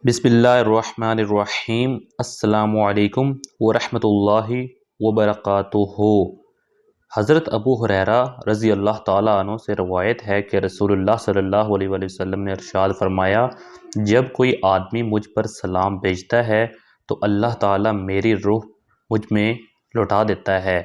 بسم اللہ الرحمن الرحیم۔ السلام علیکم ورحمۃ اللہ وبرکاتہ۔ حضرت ابو ہریرہ رضی اللہ تعالیٰ عنہ سے روایت ہے کہ رسول اللہ صلی اللہ علیہ وسلم نے ارشاد فرمایا، جب کوئی آدمی مجھ پر سلام بھیجتا ہے تو اللہ تعالیٰ میری روح مجھ میں لوٹا دیتا ہے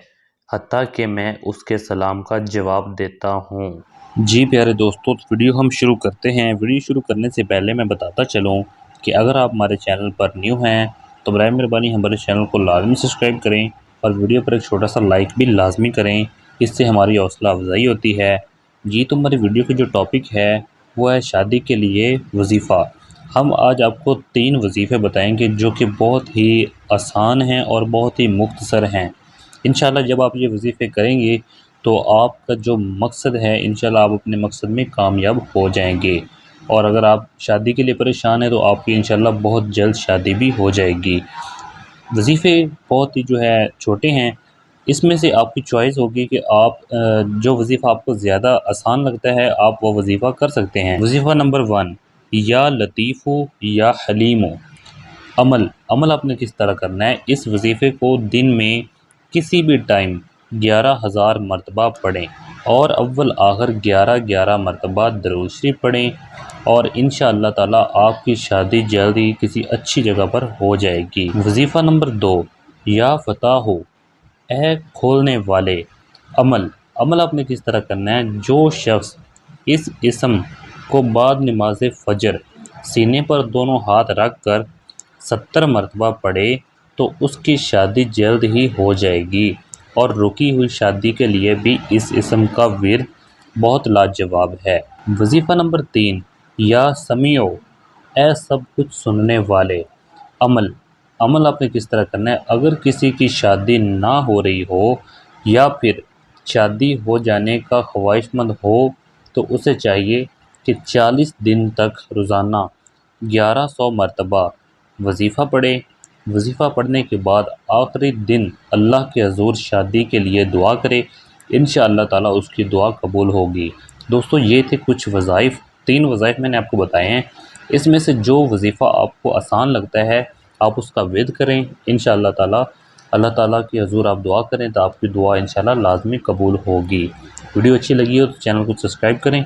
حتیٰ کہ میں اس کے سلام کا جواب دیتا ہوں۔ جی پیارے دوستو، ویڈیو ہم شروع کرتے ہیں۔ ویڈیو شروع کرنے سے پہلے میں بتاتا چلوں کہ اگر آپ ہمارے چینل پر نیو ہیں تو برائے مہربانی ہمارے چینل کو لازمی سبسکرائب کریں اور ویڈیو پر ایک چھوٹا سا لائک بھی لازمی کریں، اس سے ہماری حوصلہ افزائی ہوتی ہے۔ جی تو ہماری ویڈیو کی جو ٹاپک ہے وہ ہے شادی کے لیے وظیفہ۔ ہم آج آپ کو 3 وظیفے بتائیں گے جو کہ بہت ہی آسان ہیں اور بہت ہی مختصر ہیں۔ انشاءاللہ جب آپ یہ وظیفے کریں گے تو آپ کا جو مقصد ہے انشاءاللہ آپ اپنے مقصد میں کامیاب ہو جائیں گے، اور اگر آپ شادی کے لیے پریشان ہیں تو آپ کی انشاءاللہ بہت جلد شادی بھی ہو جائے گی۔ وظیفے بہت ہی جو ہے چھوٹے ہیں، اس میں سے آپ کی چوائس ہوگی کہ آپ جو وظیفہ آپ کو زیادہ آسان لگتا ہے آپ وہ وظیفہ کر سکتے ہیں۔ وظیفہ نمبر 1، یا لطیف یا حلیم۔ عمل آپ نے کس طرح کرنا ہے؟ اس وظیفے کو دن میں کسی بھی ٹائم 11,000 مرتبہ پڑھیں اور اول آخر 11 مرتبہ درود شریف پڑھیں، اور انشاءاللہ تعالی آپ کی شادی جلد ہی کسی اچھی جگہ پر ہو جائے گی۔ وظیفہ نمبر 2، یا فتح ہو، اے کھولنے والے۔ عمل آپ نے کس طرح کرنا ہے؟ جو شخص اس اسم کو بعد نماز فجر سینے پر دونوں ہاتھ رکھ کر 70 مرتبہ پڑھے تو اس کی شادی جلد ہی ہو جائے گی، اور رکی ہوئی شادی کے لیے بھی اس اسم کا ورد بہت لاجواب ہے۔ وظیفہ نمبر 3، یا سمیع، اے سب کچھ سننے والے۔ عمل آپ نے کس طرح کرنا ہے؟ اگر کسی کی شادی نہ ہو رہی ہو یا پھر شادی ہو جانے کا خواہش مند ہو تو اسے چاہیے کہ 40 دن تک روزانہ 1100 مرتبہ وظیفہ پڑھے۔ وظیفہ پڑھنے کے بعد آخری دن اللہ کے حضور شادی کے لیے دعا کرے، انشاءاللہ تعالی اس کی دعا قبول ہوگی۔ دوستو یہ تھے کچھ وظائف، 3 وظائف میں نے آپ کو بتائے ہیں، اس میں سے جو وظیفہ آپ کو آسان لگتا ہے آپ اس کا ورد کریں، انشاءاللہ تعالی اللہ تعالیٰ کی حضور آپ دعا کریں تو آپ کی دعا انشاءاللہ لازمی قبول ہوگی۔ ویڈیو اچھی لگی ہو تو چینل کو سبسکرائب کریں۔